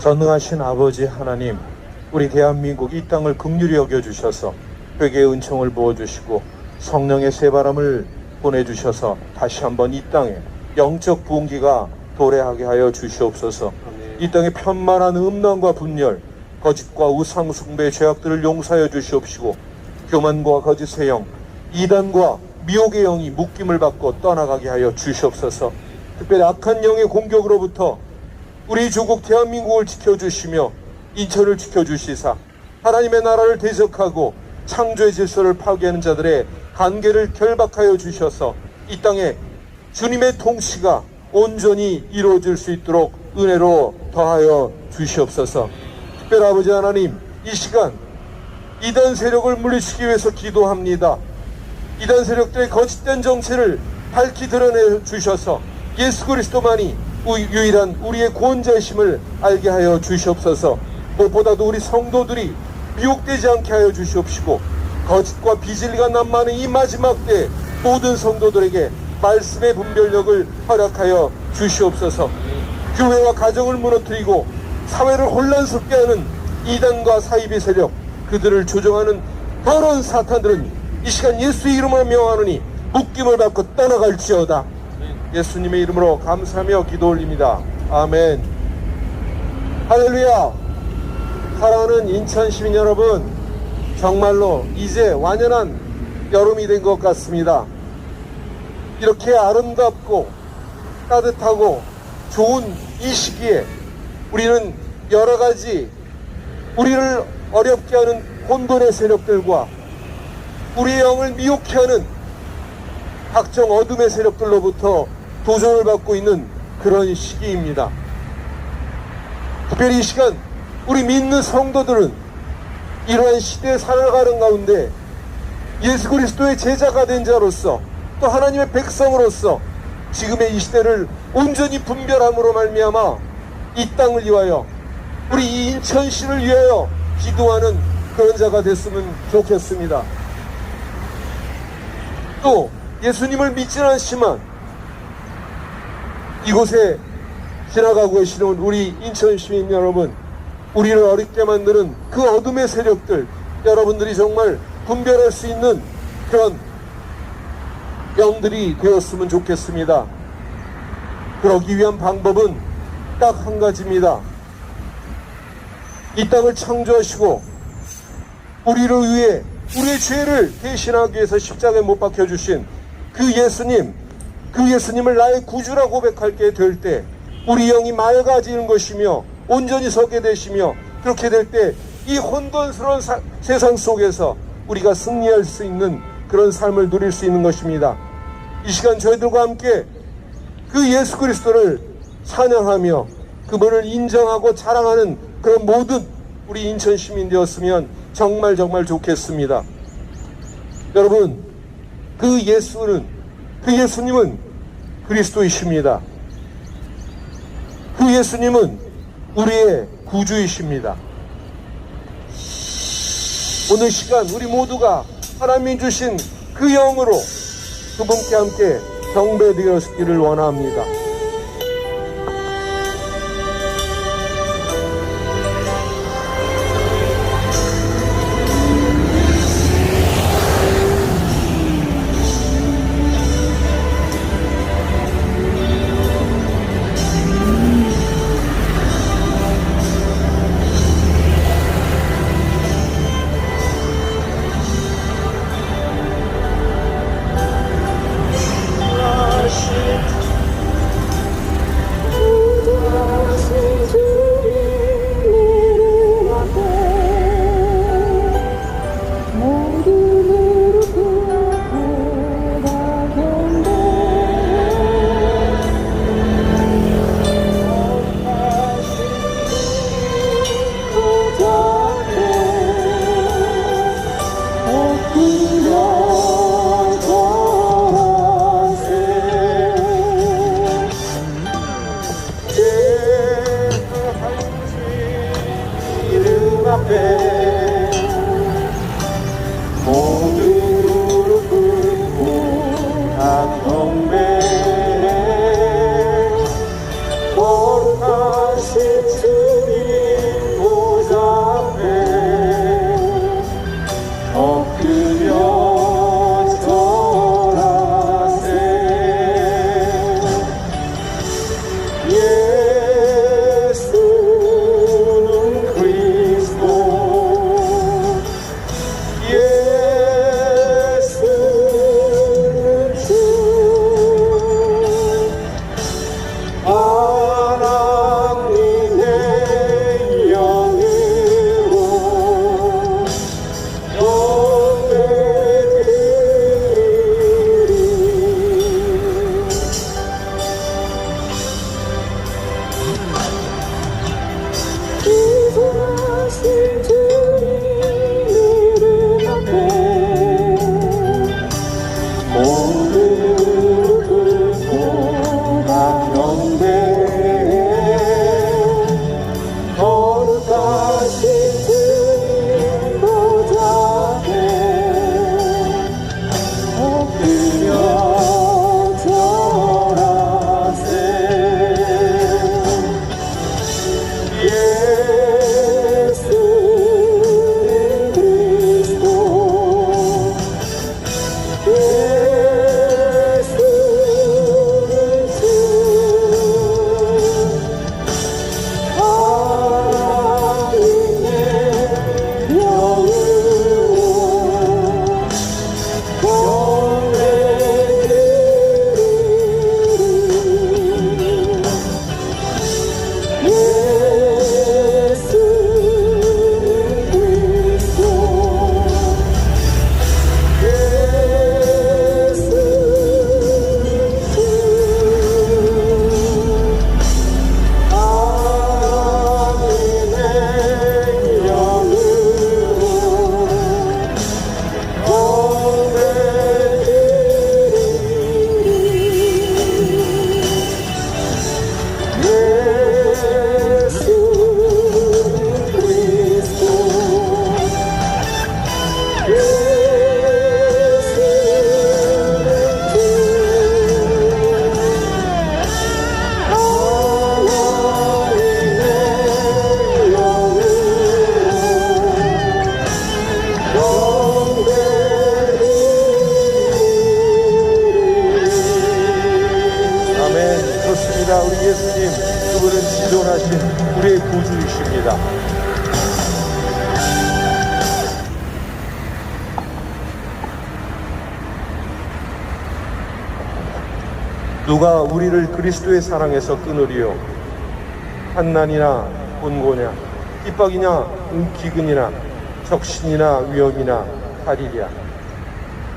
전능하신 아버지 하나님, 우리 대한민국 이 땅을 긍휼히 여겨주셔서 회개의 은총을 부어주시고 성령의 새바람을 보내주셔서 다시 한번 이 땅에 영적 부흥기가 도래하게 하여 주시옵소서. 이 땅에 편만한 음란과 분열, 거짓과 우상숭배의 죄악들을 용서하여 주시옵시고 교만과 거짓의 영, 이단과 미혹의 영이 묶임을 받고 떠나가게 하여 주시옵소서. 특별히 악한 영의 공격으로부터 우리 조국 대한민국을 지켜주시며 인천을 지켜주시사 하나님의 나라를 대적하고 창조의 질서를 파괴하는 자들의 관계를 결박하여 주셔서 이 땅에 주님의 통치가 온전히 이루어질 수 있도록 은혜로 더하여 주시옵소서. 특별히 아버지 하나님, 이 시간 이단 세력을 물리치기 위해서 기도합니다. 이단 세력들의 거짓된 정체를 밝히 드러내 주셔서 예수 그리스도만이 유일한 우리의 구원자이심을 알게 하여 주시옵소서. 무엇보다도 우리 성도들이 미혹되지 않게 하여 주시옵시고 거짓과 비진리가 난무하는 이 마지막 때 모든 성도들에게 말씀의 분별력을 허락하여 주시옵소서. 교회와 가정을 무너뜨리고 사회를 혼란스럽게 하는 이단과 사이비 세력, 그들을 조종하는 더러운 사탄들은 이 시간 예수의 이름으로 명하노니 묶임을 받고 떠나갈지어다. 예수님의 이름으로 감사하며 기도 올립니다. 아멘. 할렐루야. 사랑하는 인천 시민 여러분, 정말로 이제 완연한 여름이 된 것 같습니다. 이렇게 아름답고 따뜻하고 좋은 이 시기에 우리는 여러 가지 우리를 어렵게 하는 혼돈의 세력들과 우리의 영을 미혹해 하는 각종 어둠의 세력들로부터 도전을 받고 있는 그런 시기입니다. 특별히 이 시간 우리 믿는 성도들은 이러한 시대에 살아가는 가운데 예수 그리스도의 제자가 된 자로서 또 하나님의 백성으로서 지금의 이 시대를 온전히 분별함으로 말미암아 이 땅을 위하여 우리 이 인천시를 위하여 기도하는 그런 자가 됐으면 좋겠습니다. 또 예수님을 믿지는 않지만 이곳에 지나가고 계시는 우리 인천 시민 여러분, 우리를 어렵게 만드는 그 어둠의 세력들, 여러분들이 정말 분별할 수 있는 그런 영들이 되었으면 좋겠습니다. 그러기 위한 방법은 딱 한 가지입니다. 이 땅을 창조하시고 우리를 위해 우리의 죄를 대신하기 위해서 십자가에 못 박혀주신 그 예수님을 나의 구주라 고백할게 될 때 우리 영이 맑아지는 것이며 온전히 서게 되시며, 그렇게 될 때 이 혼돈스러운 세상 속에서 우리가 승리할 수 있는 그런 삶을 누릴 수 있는 것입니다. 이 시간 저희들과 함께 그 예수 그리스도를 찬양하며 그분을 인정하고 자랑하는 그런 모든 우리 인천 시민 되었으면 정말 좋겠습니다. 여러분, 그 예수님은 그리스도이십니다. 그 예수님은 우리의 구주이십니다. 오늘 시간 우리 모두가 하나님이 주신 그 영으로 그분께 함께 경배드렸기를 원합니다. 거룩하신 주님 구주이십니다. 누가 우리를 그리스도의 사랑에서 끊으리요? 환난이나 곤고냐, 핍박이냐, 기근이나, 적신이나 위험이나 칼이랴.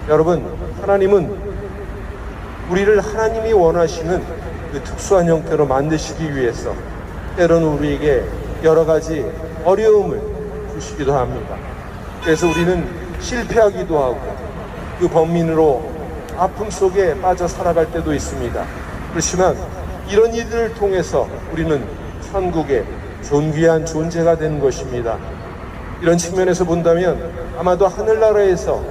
여러분, 하나님은 우리를 하나님이 원하시는 그 특수한 형태로 만드시기 위해서 때로는 우리에게 여러 가지 어려움을 주시기도 합니다. 그래서 우리는 실패하기도 하고 그 범민으로 아픔 속에 빠져 살아갈 때도 있습니다. 그렇지만 이런 이들을 통해서 우리는 천국의 존귀한 존재가 되는 것입니다. 이런 측면에서 본다면 아마도 하늘나라에서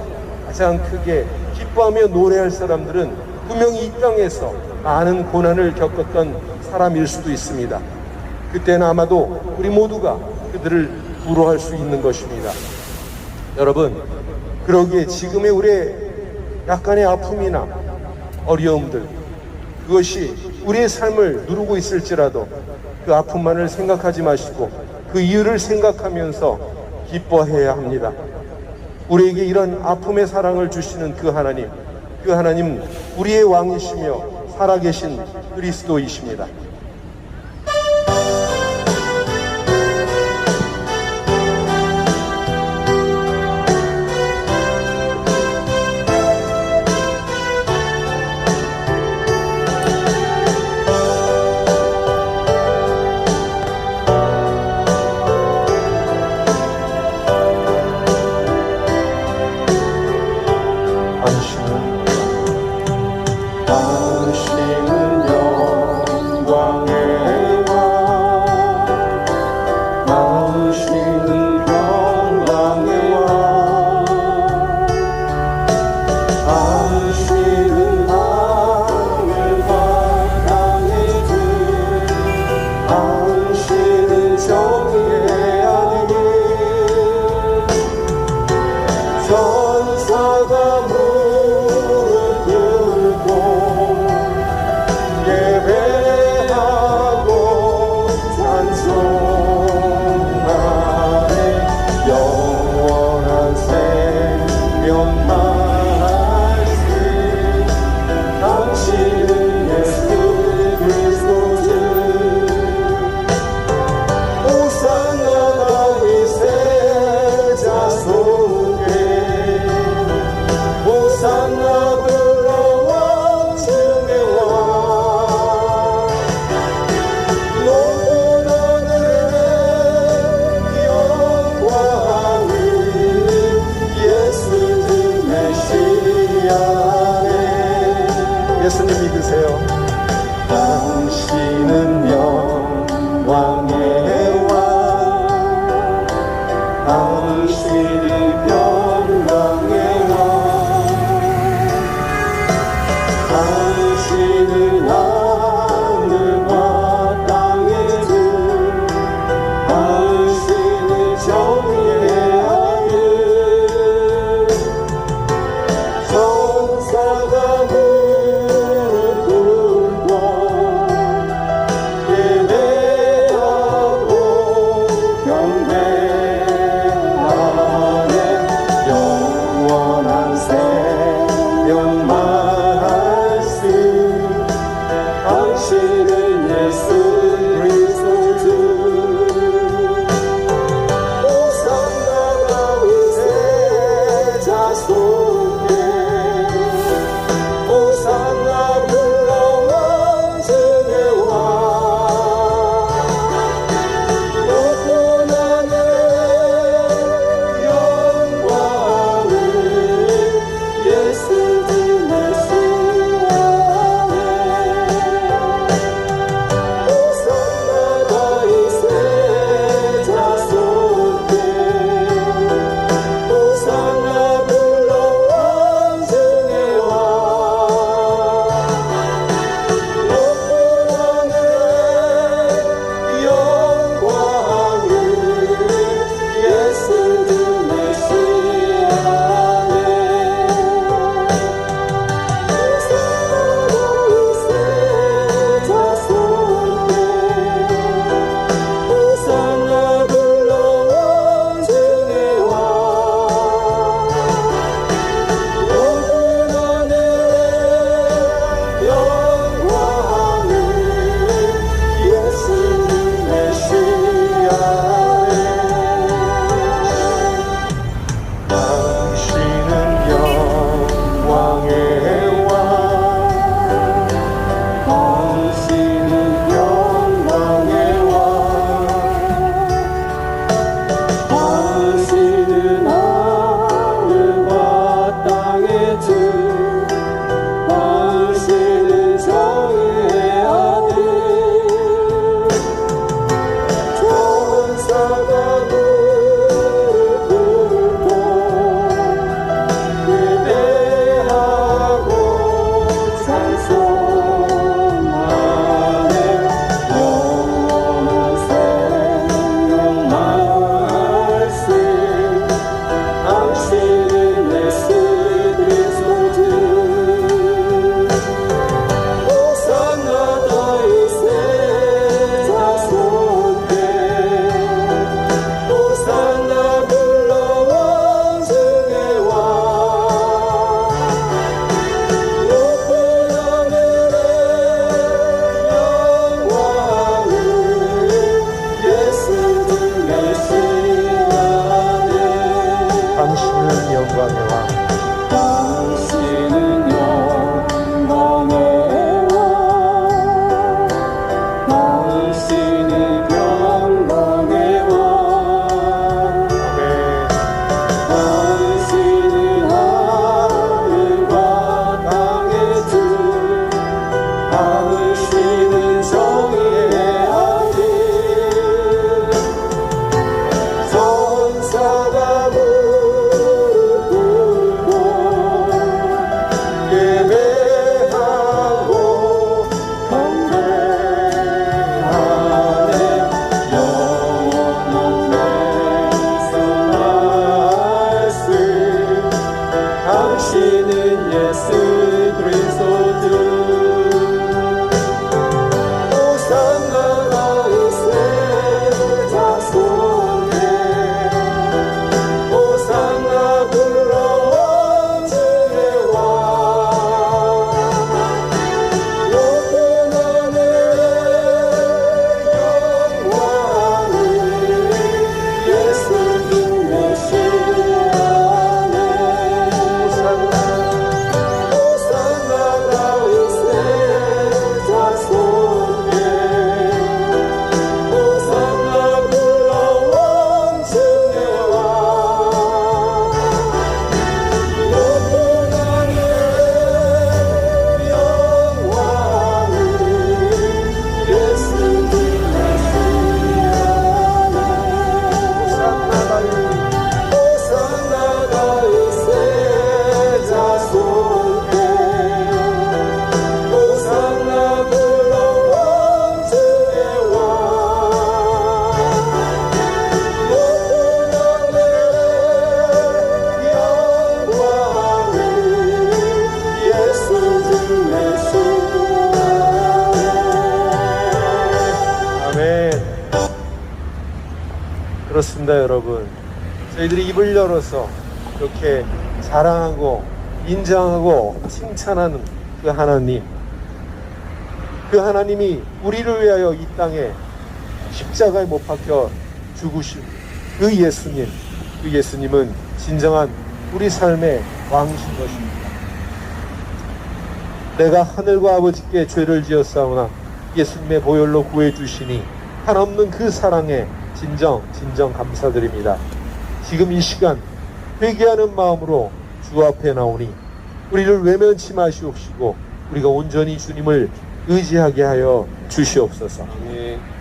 가장 크게 기뻐하며 노래할 사람들은 분명히 이 땅에서 많은 고난을 겪었던 사람일 수도 있습니다. 그때는 아마도 우리 모두가 그들을 부러워할 수 있는 것입니다. 여러분, 그러기에 지금의 우리의 약간의 아픔이나 어려움들, 그것이 우리의 삶을 누르고 있을지라도 그 아픔만을 생각하지 마시고 그 이유를 생각하면서 기뻐해야 합니다. 우리에게 이런 아픔의 사랑을 주시는 그 하나님 우리의 왕이시며 살아계신 그리스도이십니다. 당신은 영광의 왕, 당신은 평강의 왕, 당신은 하늘 바탕의 주, 당신은 정의의 아들, 천사가 예배하고 찬송하리. 그렇습니다, 여러분. 저희들이 입을 열어서 이렇게 자랑하고 인정하고 칭찬하는 그 하나님, 그 하나님이 우리를 위하여 이 땅에 십자가에 못 박혀 죽으신 그 예수님, 그 예수님은 진정한 우리 삶의 왕이신 것입니다. 내가 하늘과 아버지께 죄를 지었사오나 예수님의 보혈로 구해주시니 한없는 그 사랑에 진정 감사드립니다. 지금 이 시간 회개하는 마음으로 주 앞에 나오니 우리를 외면치 마시옵시고 우리가 온전히 주님을 의지하게 하여 주시옵소서. 아멘.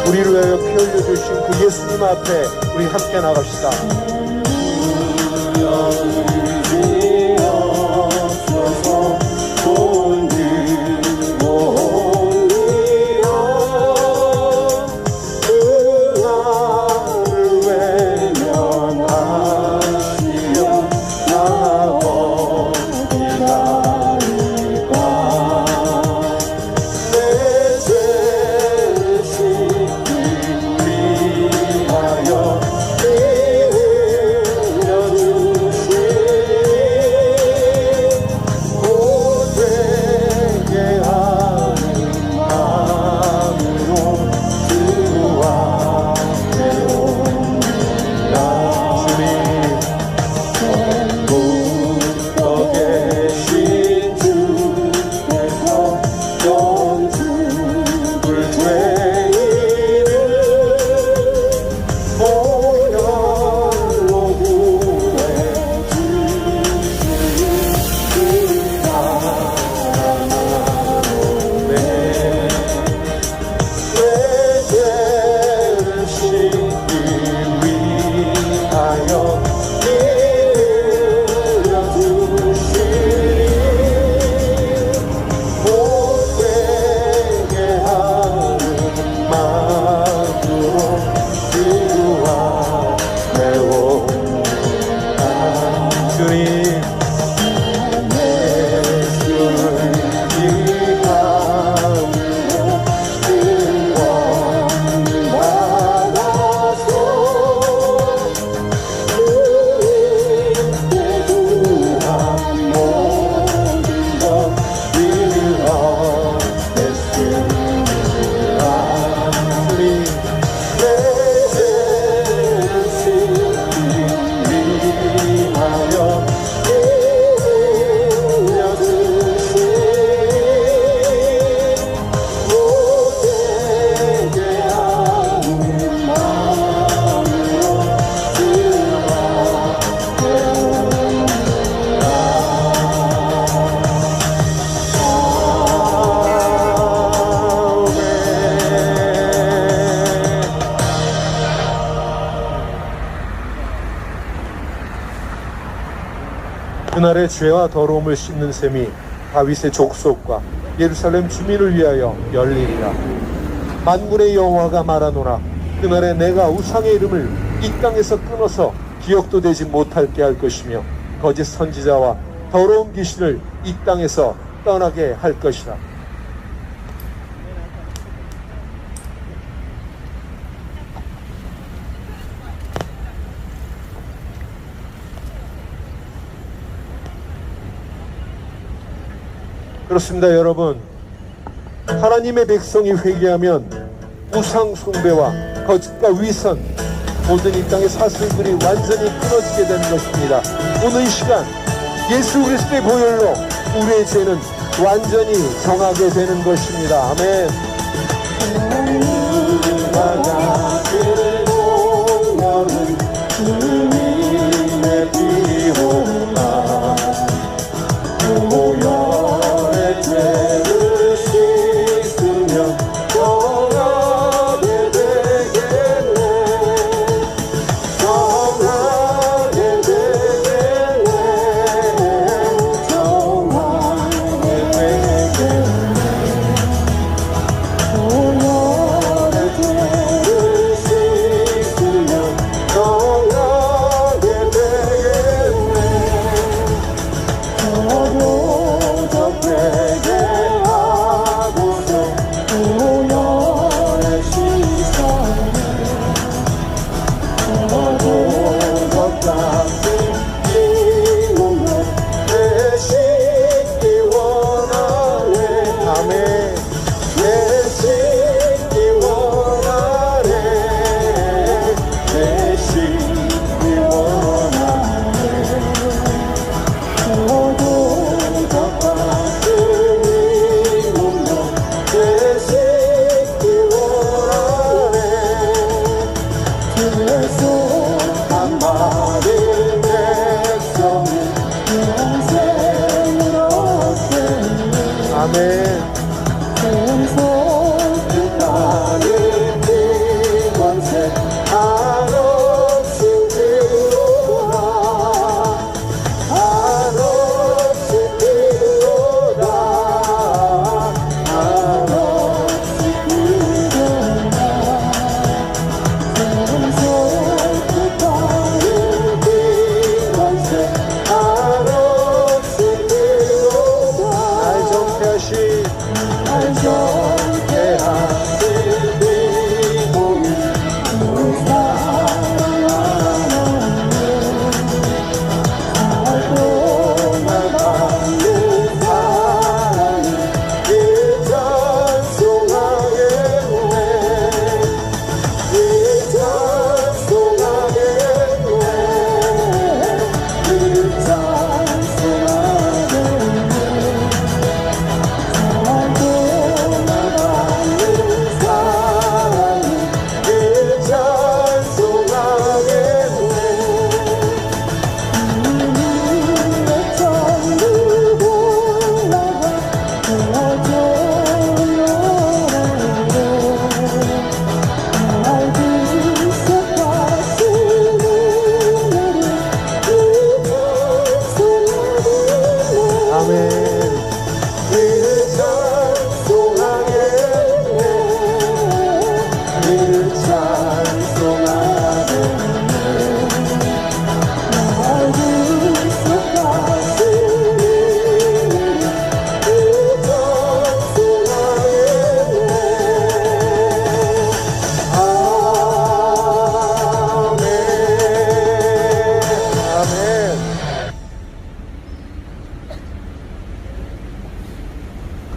우리를 위하여 피 흘려주신 그 예수님 앞에 우리 함께 나갑시다. 그날의 죄와 더러움을 씻는 셈이 다윗의 족속과 예루살렘 주민을 위하여 열리리라. 만군의 여호와가 말하노라. 그날에 내가 우상의 이름을 이 땅에서 끊어서 기억도 되지 못할게 할 것이며 거짓 선지자와 더러운 귀신을 이 땅에서 떠나게 할 것이라. 그렇습니다, 여러분. 하나님의 백성이 회개하면 우상 숭배와 거짓과 위선, 모든 이 땅의 사슬들이 완전히 끊어지게 되는 것입니다. 오늘 이 시간 예수 그리스도의 보혈로 우리의 죄는 완전히 정하게 되는 것입니다. 아멘. 바다를 보면은 주님의 피로가 아멘. 나는 비관세 한없이 비로다 한없이 비로다 한없이 비로다 나는 비관세 한없이 비로다 날 정케하신 날 정케하신 비복이 늘 사랑하네 살고나가는 사랑이 이 찬송하겠네 이 찬송하겠네 이 찬송하겠네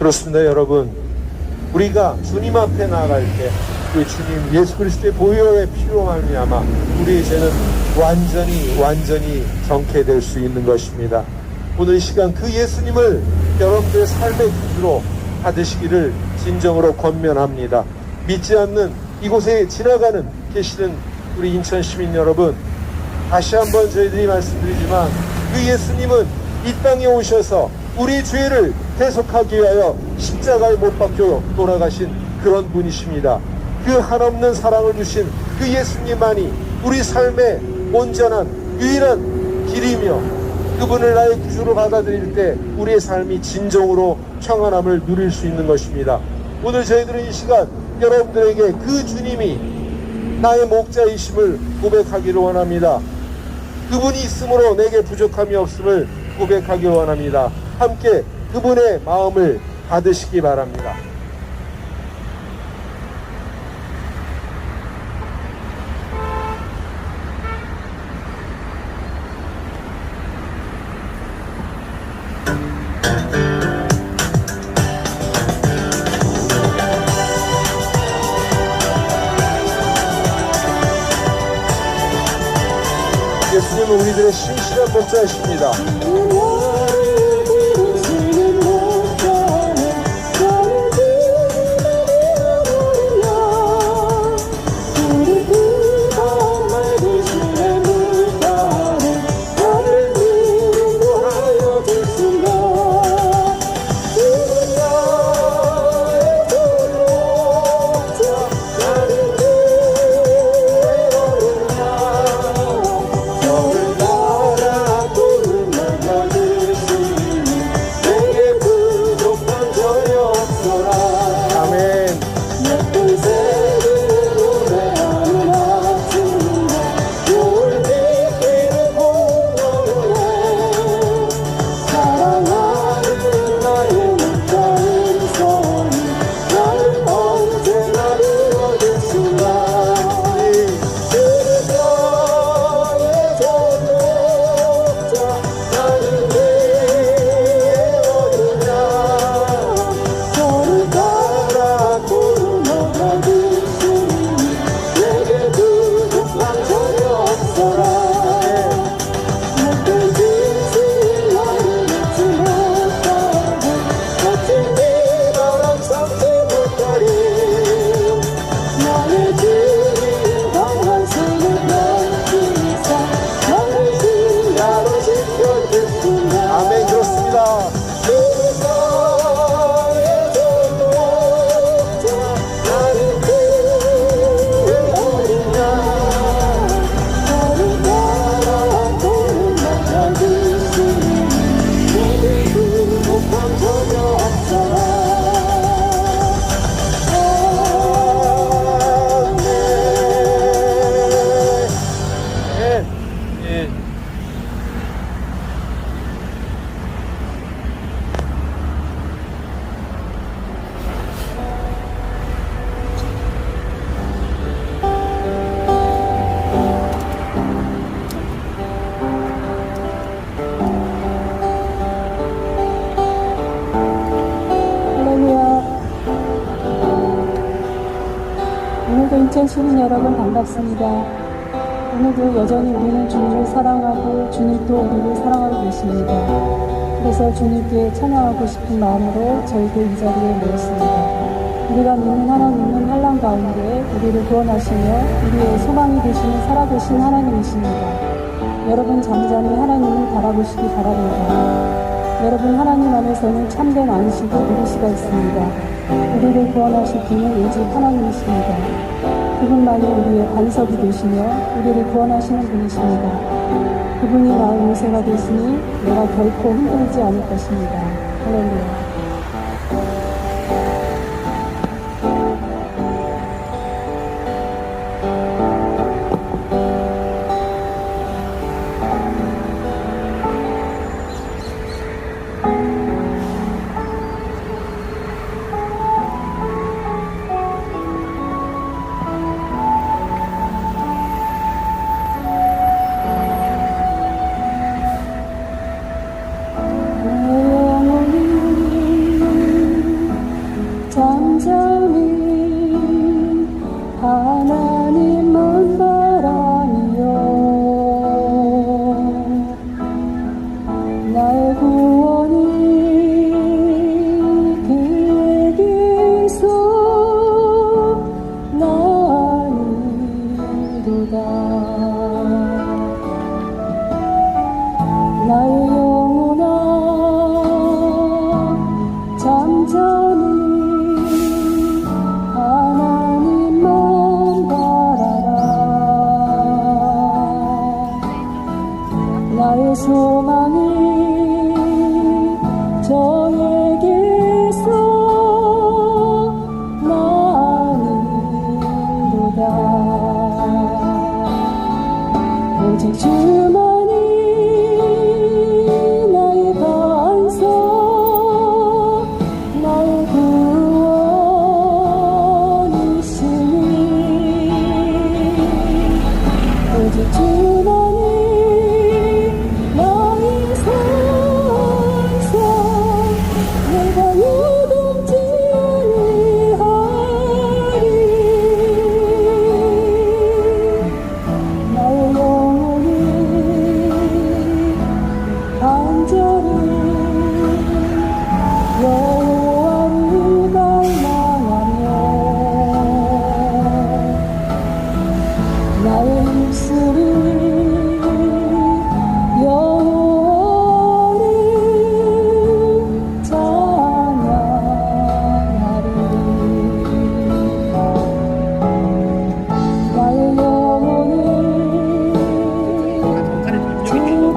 그렇습니다, 여러분. 우리가 주님 앞에 나아갈 때 우리 주님 예수 그리스도의 보혈의 피로 말미암아 우리의 죄는 완전히 정케될 수 있는 것입니다. 오늘 이 시간 그 예수님을 여러분들의 삶의 구주로 받으시기를 진정으로 권면합니다. 믿지 않는 이곳에 지나가는 계시는 우리 인천 시민 여러분, 다시 한번 저희들이 말씀드리지만 그 예수님은 이 땅에 오셔서 우리 죄를 대속하기 위하여 십자가에 못 박혀 돌아가신 그런 분이십니다. 그 한없는 사랑을 주신 그 예수님만이 우리 삶의 온전한 유일한 길이며 그분을 나의 구주로 받아들일 때 우리의 삶이 진정으로 평안함을 누릴 수 있는 것입니다. 오늘 저희들은 이 시간 여러분들에게 그 주님이 나의 목자이심을 고백하기를 원합니다. 그분이 있으므로 내게 부족함이 없음을 고백하기 원합니다. 함께 그분의 마음을 받으시기 바랍니다. 예수님은 우리들의 신실한 목자이십니다. 아멘. 그렇습니다. 귀전 시민 여러분 반갑습니다. 오늘도 여전히 우리는 주님을 사랑하고 주님도 우리를 사랑하고 계십니다. 그래서 주님께 찬양하고 싶은 마음으로 저희도 이 자리에 모였습니다. 우리가 믿는 하나님은 환난 가운데 우리를 구원하시며 우리의 소망이 되시는 살아계신 하나님이십니다. 여러분 잠잠히 하나님을 바라보시기 바랍니다. 여러분 하나님 안에서는 참된 안식을 누릴 수가 있습니다. 우리를 구원하실 분은 오직 하나님이십니다. 그분만이 우리의 반석이 되시며 우리를 구원하시는 분이십니다. 그분이 나의 요새가 되시니 내가 결코 흔들리지 않을 것입니다. 할렐루야. 하나님만 바라며 나의 구원이 그에게서 나니로다. 나의 영혼아 잠잠히 나의 소망이 저에게서 나니로다. 오직 주만이 나의 반석 나의 구원이시니 오직 주만이 나의 입술이 여호와를 찬양하리니 나의 영혼을 주님을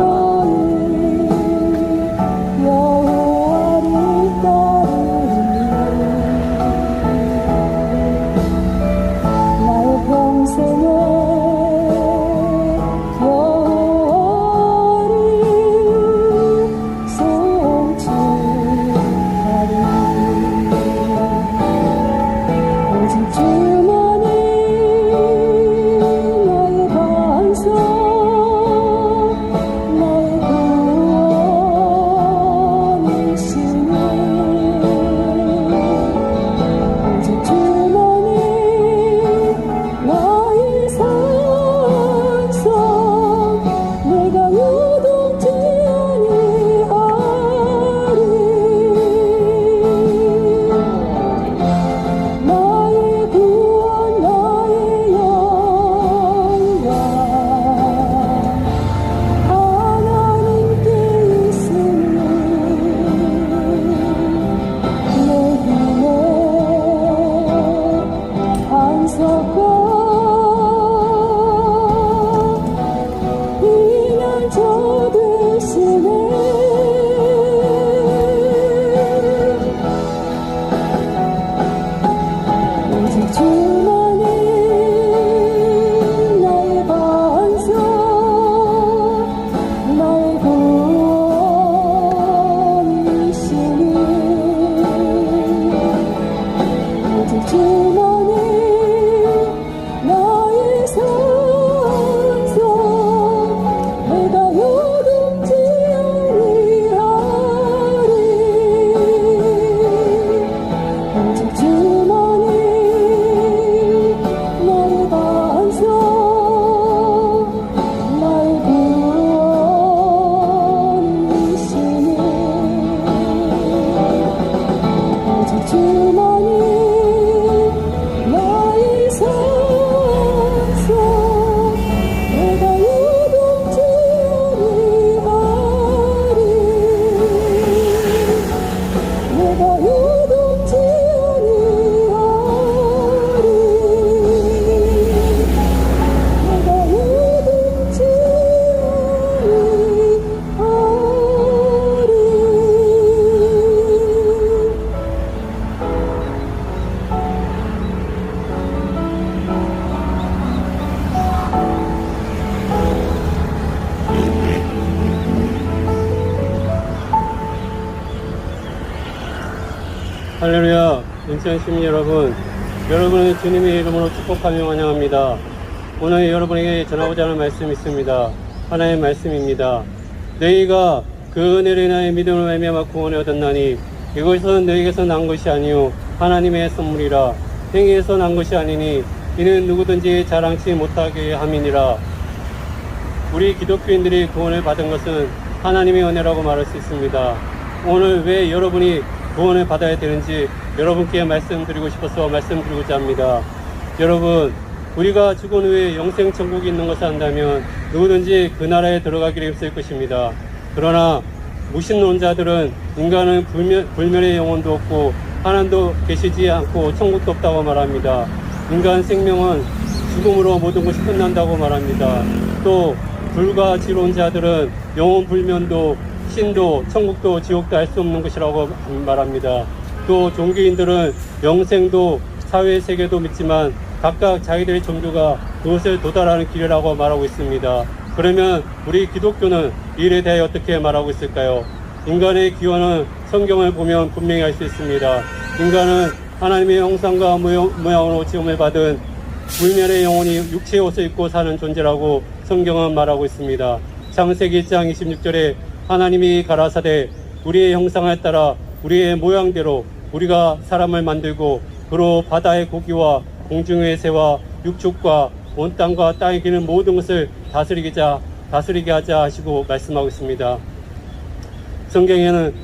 할렐루야, 인천 시민 여러분, 여러분을 주님의 이름으로 축복하며 환영합니다. 오늘 여러분에게 전하고자 하는 말씀이 있습니다. 하나님의 말씀입니다. 너희가 그 은혜로 인하여 믿음을 말미암아 구원을 얻었나니 이것은 너희에게서 난 것이 아니요 하나님의 선물이라. 행위에서 난 것이 아니니 이는 누구든지 자랑치 못하게 함이니라. 우리 기독교인들이 구원을 받은 것은 하나님의 은혜라고 말할 수 있습니다. 오늘 왜 여러분이 구원을 받아야 되는지 여러분께 말씀드리고 싶어서 말씀드리고자 합니다. 여러분, 우리가 죽은 후에 영생 천국이 있는 것을 안다면 누구든지 그 나라에 들어가기를 힘쓸 것입니다. 그러나 무신론자들은 인간은 불멸의 영혼도 없고 하나님도 계시지 않고 천국도 없다고 말합니다. 인간 생명은 죽음으로 모든 것이 끝난다고 말합니다. 또 불가지론자들은 영혼 불면도 신도 천국도 지옥도 알 수 없는 것이라고 말합니다. 또 종교인들은 영생도 사회세계도 믿지만 각각 자기들의 종교가 그것을 도달하는 길이라고 말하고 있습니다. 그러면 우리 기독교는 이 일에 대해 어떻게 말하고 있을까요? 인간의 기원은 성경을 보면 분명히 알 수 있습니다. 인간은 하나님의 형상과 모양으로 지음을 받은 불멸의 영혼이 육체의 옷을 입고 사는 존재라고 성경은 말하고 있습니다. 창세기 1장 26절에 하나님이 가라사대 우리의 형상을 따라 우리의 모양대로 우리가 사람을 만들고 그로 바다의 고기와 공중의 새와 육축과 온 땅과 땅에 기는 모든 것을 다스리게 하자 하시고 말씀하고 있습니다. 성경에는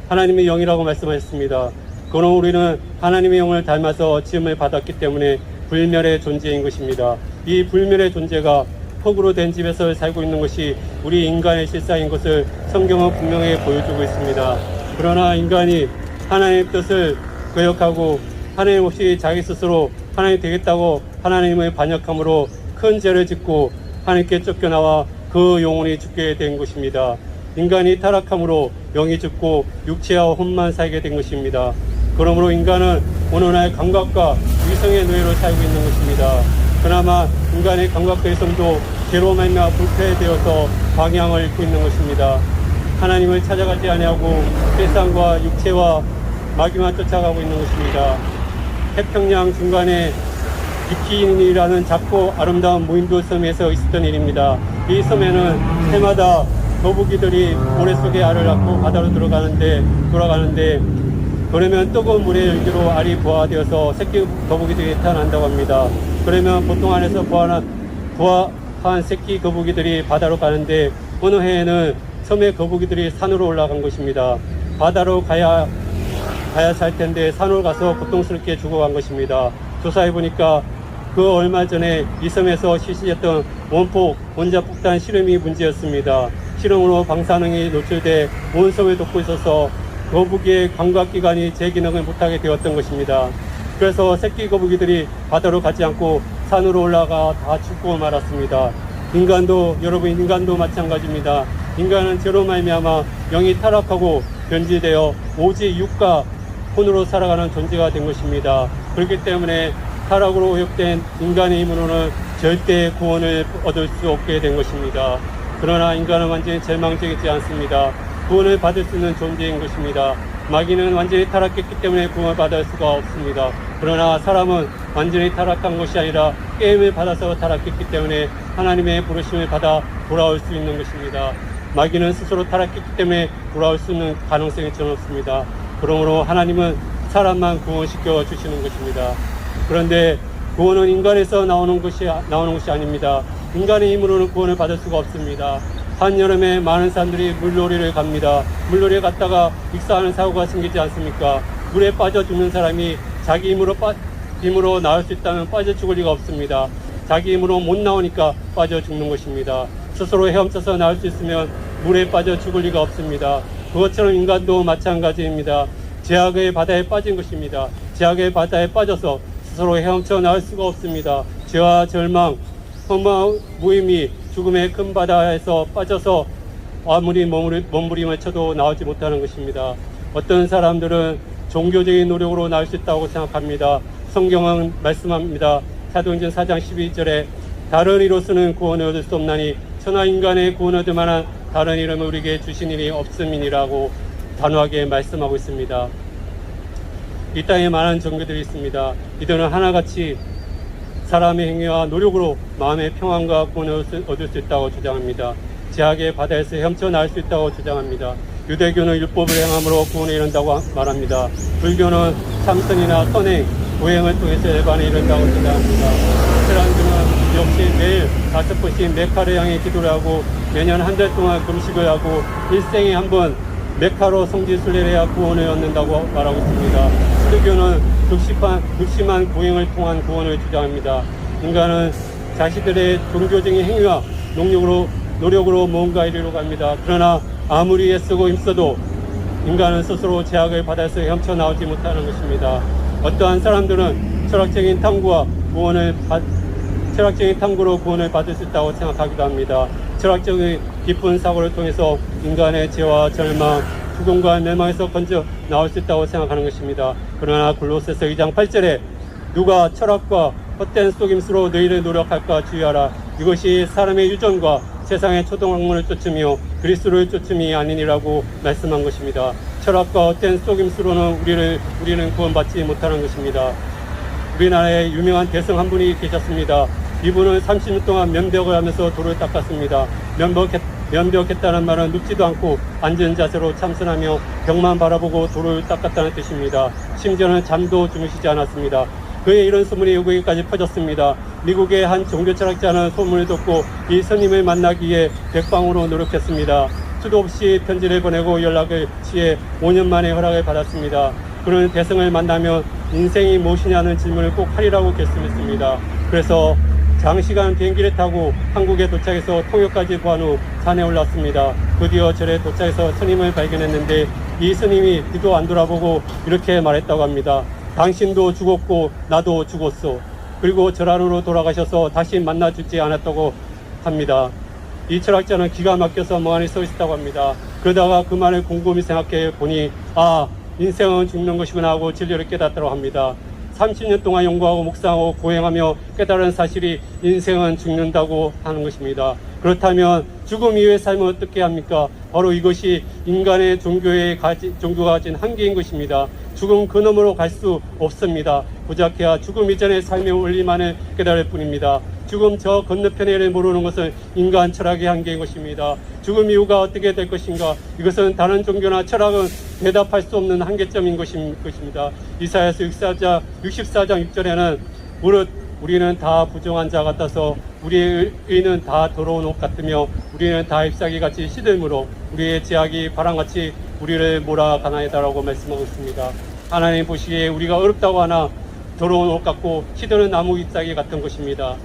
하나님의 영이라고 말씀하셨습니다. 그러나 우리는 하나님의 영을 닮아서 지음을 받았기 때문에 불멸의 존재인 것입니다. 이 불멸의 존재가 흙으로 된 집에서 살고 있는 것이 우리 인간의 실상인 것을 성경은 분명히 보여주고 있습니다. 그러나 인간이 하나님의 뜻을 거역하고 하나님 없이 자기 스스로 하나님 되겠다고 하나님을 반역함으로 큰 죄를 짓고 하나님께 쫓겨나와 그 영혼이 죽게 된 것입니다. 인간이 타락함으로 영이 죽고 육체와 혼만 살게 된 것입니다. 그러므로 인간은 오늘날 감각과 위성의 노예로 살고 있는 것입니다. 그나마 인간의 감각과 위성도 죄로 말미암아 불패되어서 방향을 잃고 있는 것입니다. 하나님을 찾아가지 아니하고 세상과 육체와 마귀만 쫓아가고 있는 것입니다. 태평양 중간에 비키니라는 작고 아름다운 무인도 섬에서 있었던 일입니다. 이 섬에는 해마다 거북이들이 모래 속에 알을 낳고 바다로 돌아가는데 그러면 뜨거운 물의 열기로 알이 부화되어서 새끼 거북이들이 태어난다고 합니다. 그러면 보통 안에서 부화한 새끼 거북이들이 바다로 가는데 어느 해에는 섬의 거북이들이 산으로 올라간 것입니다. 바다로 가야 살 텐데 산으로 가서 고통스럽게 죽어간 것입니다. 조사해보니까 그 얼마 전에 이 섬에서 실시했던 원자폭탄 실험이 문제였습니다. 실험으로 방사능이 노출돼 온 섬을 덮고 있어서 거북이의 감각기관이 제 기능을 못하게 되었던 것입니다. 그래서 새끼 거북이들이 바다로 가지 않고 산으로 올라가 다 죽고 말았습니다. 여러분 인간도 마찬가지입니다. 인간은 죄로 말미암아 영이 타락하고 변질되어 오직 육과 혼으로 살아가는 존재가 된 것입니다. 그렇기 때문에 타락으로 오역된 인간의 힘으로는 절대 구원을 얻을 수 없게 된 것입니다. 그러나 인간은 완전히 절망적이지 않습니다. 구원을 받을 수 있는 존재인 것입니다. 마귀는 완전히 타락했기 때문에 구원을 받을 수가 없습니다. 그러나 사람은 완전히 타락한 것이 아니라 게임을 받아서 타락했기 때문에 하나님의 부르심을 받아 돌아올 수 있는 것입니다. 마귀는 스스로 타락했기 때문에 돌아올 수 있는 가능성이 전혀 없습니다. 그러므로 하나님은 사람만 구원시켜 주시는 것입니다. 그런데 구원은 인간에서 나오는 것이 아닙니다. 인간의 힘으로는 구원을 받을 수가 없습니다. 한여름에 많은 사람들이 물놀이를 갑니다. 물놀이에 갔다가 익사하는 사고가 생기지 않습니까? 물에 빠져 죽는 사람이 자기 힘으로 나올 수 있다면 빠져 죽을 리가 없습니다. 자기 힘으로 못 나오니까 빠져 죽는 것입니다. 스스로 헤엄쳐서 나올 수 있으면 물에 빠져 죽을 리가 없습니다. 그것처럼 인간도 마찬가지입니다. 죄악의 바다에 빠진 것입니다. 죄악의 바다에 빠져서 스스로 헤엄쳐 나올 수가 없습니다. 죄와 절망, 허무한 무의미, 죽음의 큰 바다에서 빠져서 아무리 몸부림을 쳐도 나오지 못하는 것입니다. 어떤 사람들은 종교적인 노력으로 나올 수 있다고 생각합니다. 성경은 말씀합니다. 사도행전 4장 12절에 다른 이로서는 구원을 얻을 수 없나니 천하 인간의 구원 얻을 만한 다른 이름을 우리에게 주신 일이 없음이니라고 단호하게 말씀하고 있습니다. 이 땅에 많은 종교들이 있습니다. 이들은 하나같이 사람의 행위와 노력으로 마음의 평안과 구원을 얻을 수 있다고 주장합니다. 제약의 바다에서 헤엄쳐나올 수 있다고 주장합니다. 유대교는 율법을 행함으로 구원에 이른다고 말합니다. 불교는 참선이나 선행, 고행을 통해서 일반에 이른다고 주장합니다. 이슬람교는 역시 매일 5번씩 메카를 향해 기도를 하고 매년 한 달 동안 금식을 하고 일생에 한 번 메카로 성지순례를 해야 구원을 얻는다고 말하고 있습니다. 기독교는 극심한 고행을 통한 구원을 주장합니다. 인간은 자신들의 종교적인 행위와 노력으로 뭔가 이루려 갑니다. 그러나 아무리 애쓰고 힘써도 인간은 스스로 제약을 바다에서 헤엄쳐나오지 못하는 것입니다. 어떠한 사람들은 철학적인 탐구로 구원을 받을 수 있다고 생각하기도 합니다. 철학적인 깊은 사고를 통해서 인간의 죄와 절망, 죽음과 멸망에서 건져 나올 수 있다고 생각하는 것입니다. 그러나 골로새서 2장 8절에 누가 철학과 헛된 속임수로 너희를 노력할까 주의하라. 이것이 사람의 유전과 세상의 초동학문을 쫓으며 그리스도를 쫓음이 아니니라고 말씀한 것입니다. 철학과 헛된 속임수로는 우리는 구원받지 못하는 것입니다. 우리나라에 유명한 대성 한 분이 계셨습니다. 이분은 30년 동안 면벽을 하면서 돌을 닦았습니다. 면벽했다는 말은 눕지도 않고 앉은 자세로 참선하며 벽만 바라보고 돌을 닦았다는 뜻입니다. 심지어는 잠도 주무시지 않았습니다. 그의 이런 소문이 외국에까지 퍼졌습니다. 미국의 한 종교철학자는 소문을 듣고 이 스님을 만나기 위해 백방으로 노력했습니다. 수도 없이 편지를 보내고 연락을 취해 5년 만에 허락을 받았습니다. 그는 대성을 만나면 인생이 무엇이냐는 질문을 꼭 하리라고 결심했습니다. 그래서 장시간 비행기를 타고 한국에 도착해서 통역까지 구한 후 산에 올랐습니다. 드디어 절에 도착해서 스님을 발견했는데 이 스님이 뒤도 안 돌아보고 이렇게 말했다고 합니다. 당신도 죽었고 나도 죽었어. 그리고 절 안으로 돌아가셔서 다시 만나주지 않았다고 합니다. 이 철학자는 기가 막혀서 멍하니 서 있었다고 합니다. 그러다가 그 말을 곰곰이 생각해 보니 인생은 죽는 것이구나 하고 진리를 깨닫다고 합니다. 30년 동안 연구하고 묵상하고 고행하며 깨달은 사실이 인생은 죽는다고 하는 것입니다. 그렇다면 죽음 이후의 삶은 어떻게 합니까? 바로 이것이 인간의 종교가 가진 한계인 것입니다. 죽음 그 너머로 갈 수 없습니다. 고작해야 죽음 이전의 삶의 원리만을 깨달을 뿐입니다. 죽음 저 건너편의 일을 모르는 것은 인간 철학의 한계인 것입니다. 죽음 이후가 어떻게 될 것인가? 이것은 다른 종교나 철학은 대답할 수 없는 한계점인 것입니다. 이사야서 64장 6절에는 무릇 우리는 다 부정한 자 같아서 우리의 의는 다 더러운 옷 같으며 우리는 다 잎사귀같이 시들므로 우리의 제약이 바람같이 우리를 몰아가나이다라고 말씀하고 있습니다. 하나님 보시기에 우리가 어렵다고 하나 더러운 옷 같고 시드는 나무 잎사귀 같은 것입니다.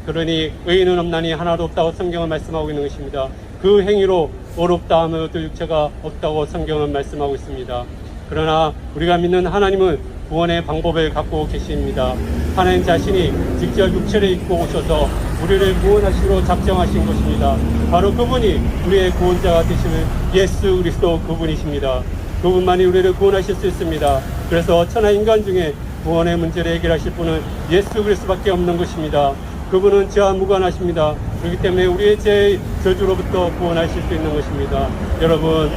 그러니 의인은 없나니 하나도 없다고 성경은 말씀하고 있는 것입니다. 그 행위로 어렵다 하면 그 육체가 없다고 성경은 말씀하고 있습니다. 그러나 우리가 믿는 하나님은 구원의 방법을 갖고 계십니다. 하나님 자신이 직접 육체를 입고 오셔서 우리를 구원하시기로 작정하신 것입니다. 바로 그분이 우리의 구원자가 되시는 예수 그리스도 그분이십니다. 그분만이 우리를 구원하실 수 있습니다. 그래서 천하 인간 중에 구원의 문제를 해결하실 분은 예수 그리스도밖에 없는 것입니다. 그분은 죄와 무관하십니다. 그렇기 때문에 우리의 죄의 저주로부터 구원하실 수 있는 것입니다. 여러분,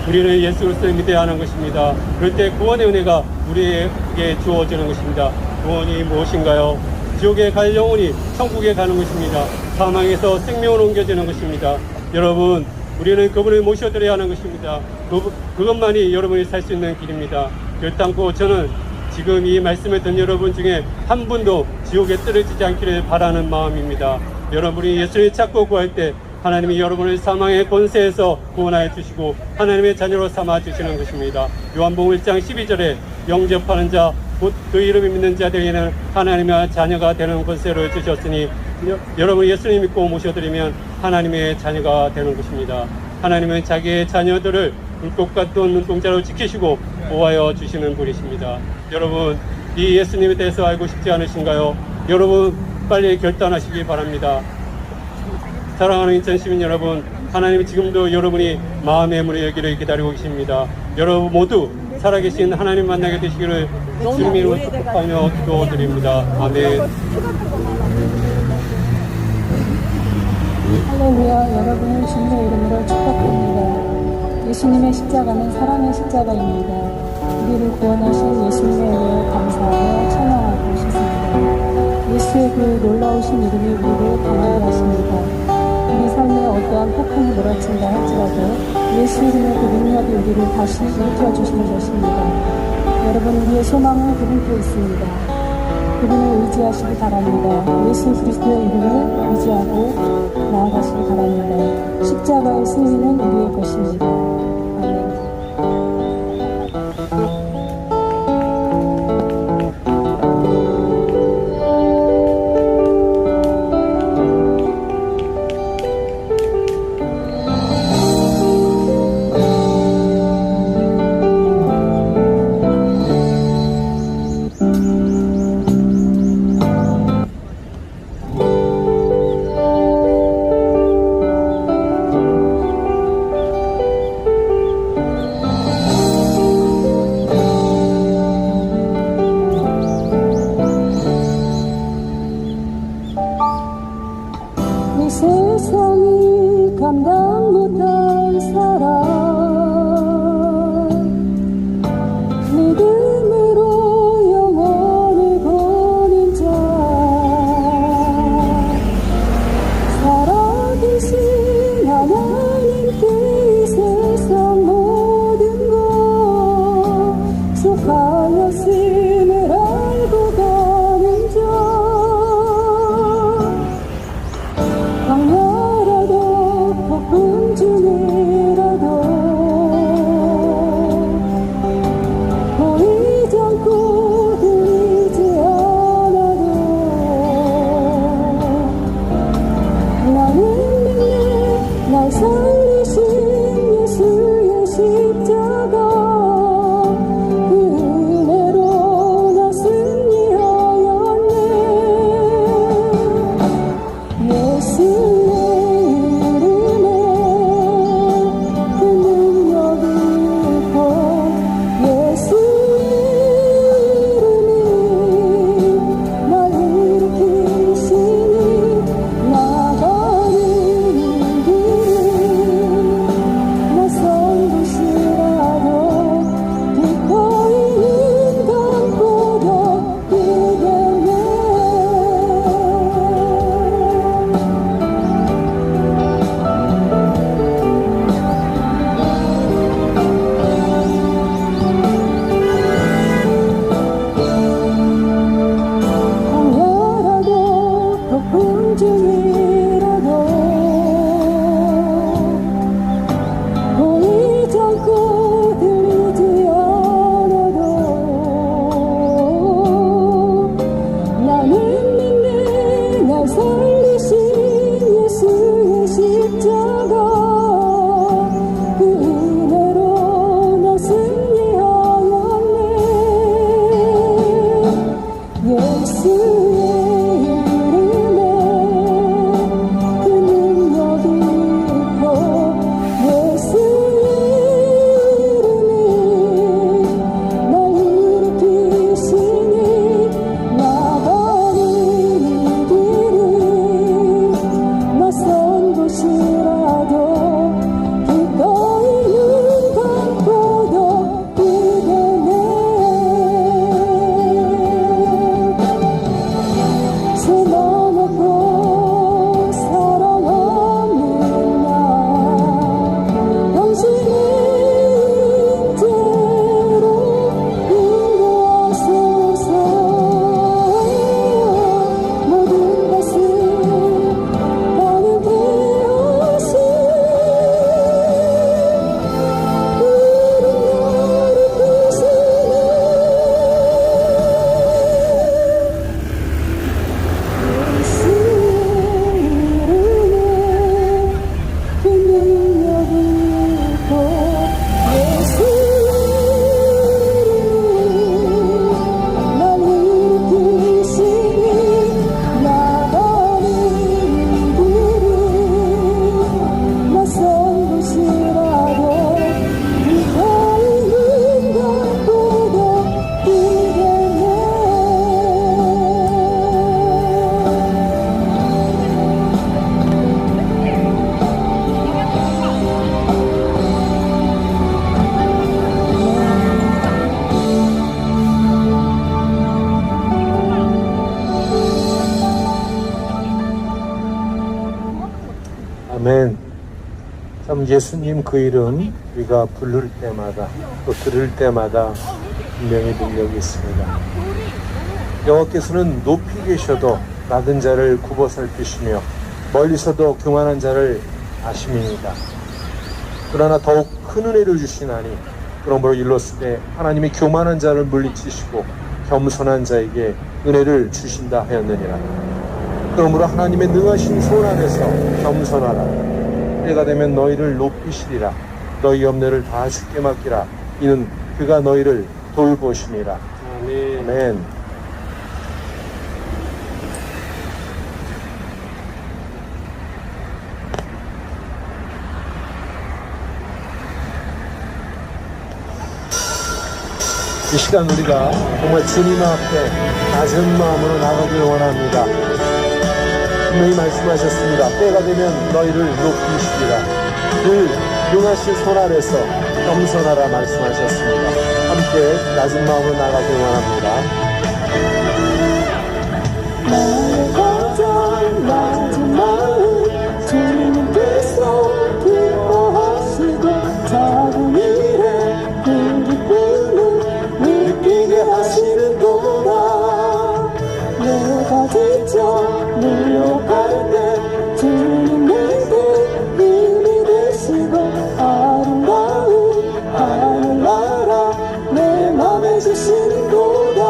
우리는 예수 그리스도를 믿어야 하는 것입니다. 그럴 때 구원의 은혜가 우리에게 주어지는 것입니다. 구원이 무엇인가요? 지옥에 갈 영혼이 천국에 가는 것입니다. 사망에서 생명으로 옮겨지는 것입니다. 여러분, 우리는 그분을 모셔드려야 하는 것입니다. 그것만이 여러분이 살 수 있는 길입니다. 결단코 저는 지금 이 말씀을 듣는 여러분 중에 한 분도 지옥에 떨어지지 않기를 바라는 마음입니다. 여러분이 예수를 찾고 구할 때 하나님이 여러분을 사망의 권세에서 구원하여 주시고 하나님의 자녀로 삼아 주시는 것입니다. 요한복음 1장 12절에 영접하는 자 곧 그 이름을 믿는 자들에게는 하나님의 자녀가 되는 권세를 주셨으니 여러분 예수를 믿고 모셔드리면 하나님의 자녀가 되는 것입니다. 하나님은 자기의 자녀들을 불꽃 같은 눈동자로 지키시고 보호하여 주시는 분이십니다. 여러분, 이 예수님에 대해서 알고 싶지 않으신가요? 여러분 빨리 결단하시기 바랍니다. 사랑하는 인천 시민 여러분, 하나님이 지금도 여러분이 마음의 문을 열기를 기다리고 계십니다. 여러분 모두 살아계신 하나님 만나게 되시기를 주님의 이름으로 축복하며 기도드립니다. 아멘. 할렐루야. 여러분을 주님의 이름으로 축복합니다. 예수님의 십자가는 사랑의 십자가입니다. 우리를 구원하신 예수님의 은혜에 감사하며 찬양하고 싶습니다. 예수의 그 놀라우신 이름이 우리를 강하게 하십니다. 우리 삶에 어떠한 폭풍이 몰아친다 할지라도 예수 이름의 그 능력이 우리를 다시 일으켜주시는 것입니다. 여러분, 우리의 소망은 그분께 있습니다. 그분을 의지하시기 바랍니다. 예수 그리스도의 이름을 의지하고 나아가시기 바랍니다. 십자가의 승리는 우리의 것입니다. 아멘. 이 세상이 감당 못할 사랑 믿음으로 영혼을 거는 자 살아계신 하나님께 이 세상 모든 것 속하였음을 알고 가는 자 강렬하도 폭풍 중이라도 보이지 않고 들리지 않아도 나는 믿네 날 살리신 예수의 십자가 그 은혜로 나 승리하였네. 예수의 이름에 그 능력이 있고 예수의 이름이 날 일으키시니 나가는 길은 낯선 곳을 예수님 그 이름 우리가 부를 때마다 또 들을 때마다 분명히 능력이 있습니다. 여호와께서는 높이 계셔도 낮은 자를 굽어 살피시며 멀리서도 교만한 자를 아심이니이다. 그러나 더욱 큰 은혜를 주시나니 그러므로 일렀을 때 하나님이 교만한 자를 물리치시고 겸손한 자에게 은혜를 주신다 하였느니라. 그러므로 하나님의 능하신 손 안에서 겸손하라. 때가 되면 너희를 높이시리라. 너희 염려를 다 주께 맡기라. 이는 그가 너희를 돌보심이라. 아멘. 아멘. 이 시간 우리가 정말 주님 앞에 낮은 마음으로 나가길 원합니다. 분명히 말씀하셨습니다. 때가 되면 너희를 높이시리라. 그 능하신 손 아래서 겸손하라 말씀하셨습니다. 함께 낮은 마음으로 나가길 원합니다. 나의 걱정 낮은 마음 주님께서 기뻐하시고 작은 일에 그 기쁨을 느끼게 하시는도다. 내가 지쳐 무력할 때 주님 내게 힘이 되시고 아름다운 하늘나라 내 맘에 주시는도다.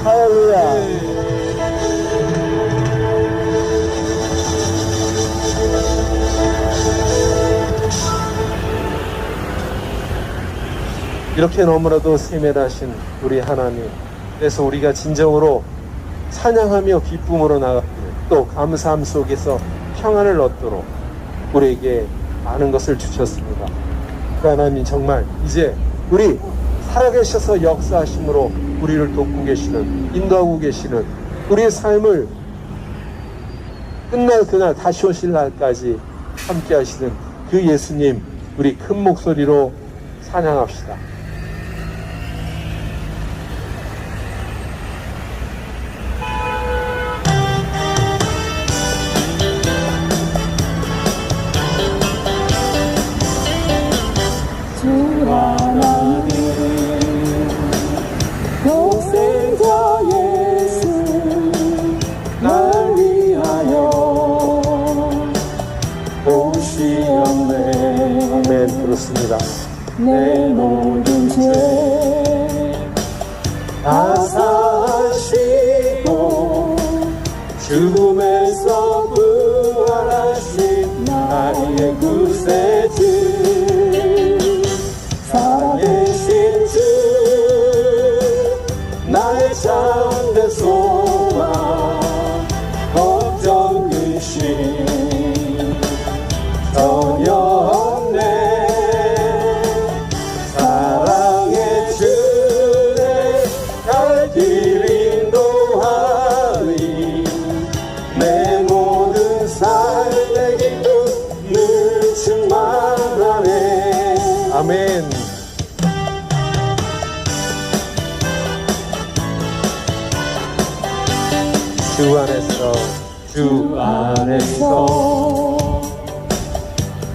할렐루야. 이렇게 너무나도 세밀하신 우리 하나님, 그래서 우리가 진정으로 찬양하며 기쁨으로 나가고 또 감사함 속에서 평안을 얻도록 우리에게 많은 것을 주셨습니다. 그 하나님 정말 이제 우리 살아계셔서 역사하심으로 우리를 돕고 계시는, 인도하고 계시는 우리의 삶을 끝날 그날 다시 오실 날까지 함께 하시는 그 예수님, 우리 큰 목소리로 찬양합시다. 주 하나님 독생자 예수 날 위하여 오시었네. 아멘. 그렇습니다. 내 모든 죄 다 사시고 죽음에서 부활하신 나의 구세주, 살아계신 주, 나의 참된 소망, 걱정 근심 전혀 없네. 사랑의 주내 갈 길 인도하리. 내 모든 삶의 기쁨 늘 충만하네. 아멘. 주 안에서, 주 안에서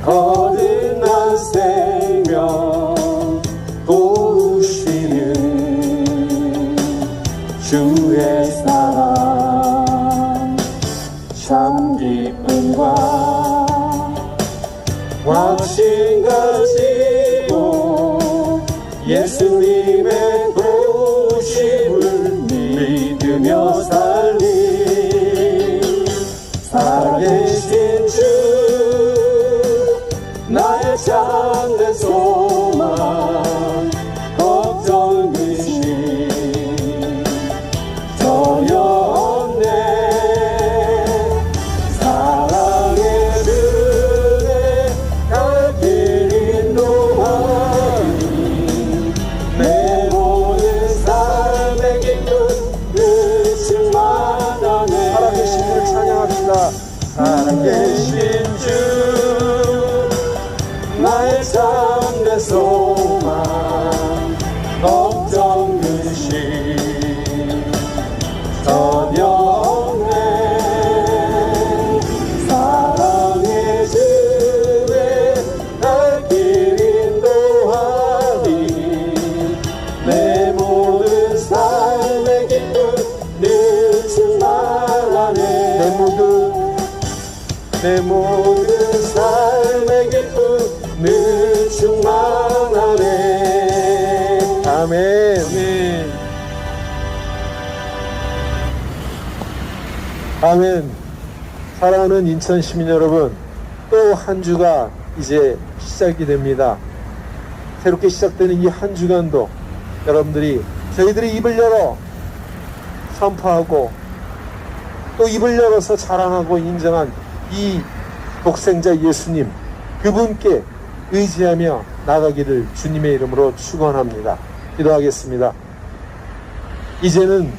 거듭난 생명 도우시는 주의 사랑, 참 기쁨과 확신 가지고 예수님의 도우심을 믿으며 살리. 살아계신 주, 나의 참된 소망, 걱정 근심 전혀 없네. 사랑의 주내 갈 길 인도하니. 내 모든 삶의 기쁨 늘 충만하네. 살아계신 주를 찬양합시다. 살아계신 주, 나의 참된 소망, 걱정 근심 전혀 없네. 사랑의 주에 날 길 인도하니. 내 모든 삶의 기쁨 늘 충만하네. 내 모든 삶의 기쁨 늘 충만하네. 아멘. 아멘. 아멘. 사랑하는 인천 시민 여러분, 또 한 주가 이제 시작이 됩니다. 새롭게 시작되는 이 한 주간도 여러분들이, 저희들이 입을 열어 선포하고 또 입을 열어서 자랑하고 인정한 이 독생자 예수님, 그분께 의지하며 나가기를 주님의 이름으로 축원합니다. 기도하겠습니다. 이제는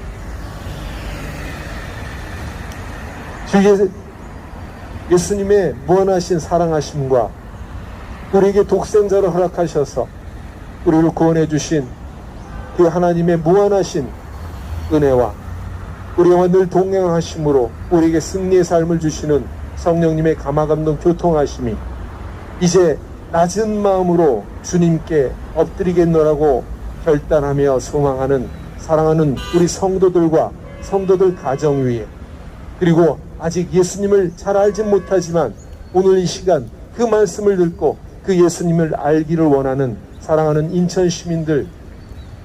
주 예수님의 무한하신 사랑하심과 우리에게 독생자를 허락하셔서 우리를 구원해 주신 그 하나님의 무한하신 은혜와 우리와 늘 동행하심으로 우리에게 승리의 삶을 주시는 성령님의 감화감동 교통하심이 이제 낮은 마음으로 주님께 엎드리겠노라고 결단하며 소망하는 사랑하는 우리 성도들과 성도들 가정 위에, 그리고 아직 예수님을 잘 알지 못하지만 오늘 이 시간 그 말씀을 듣고 그 예수님을 알기를 원하는 사랑하는 인천 시민들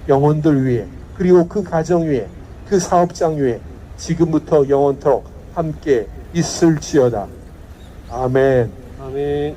영혼들 위에, 그리고 그 가정 위에 그 사업장 위에 지금부터 영원토록 함께 있을지어다. 아멘. 아멘.